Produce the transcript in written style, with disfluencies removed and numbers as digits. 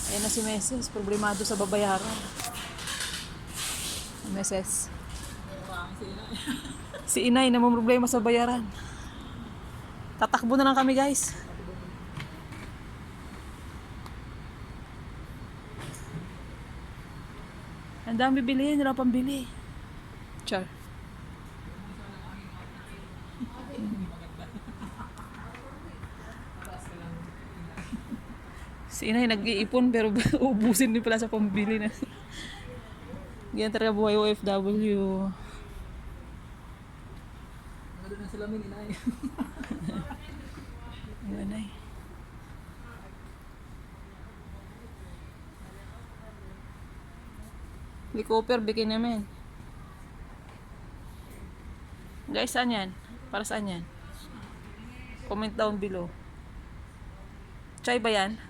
Ayan na si Meses, problemado sa babayaran. Meses. Si Inay na problema sa bayaran. Tatakbo na lang kami, guys. Ang dami bilihin, wala pambili. Char. Si Inay nag-iipon pero ubusin din pala sa pambili na. Ganyan talaga buhay OFW. Ano na sila min inay. Inay. Hindi cooper, bikin namin. Guys, saan yan? Para saan yan? Comment down below. Chai ba yan?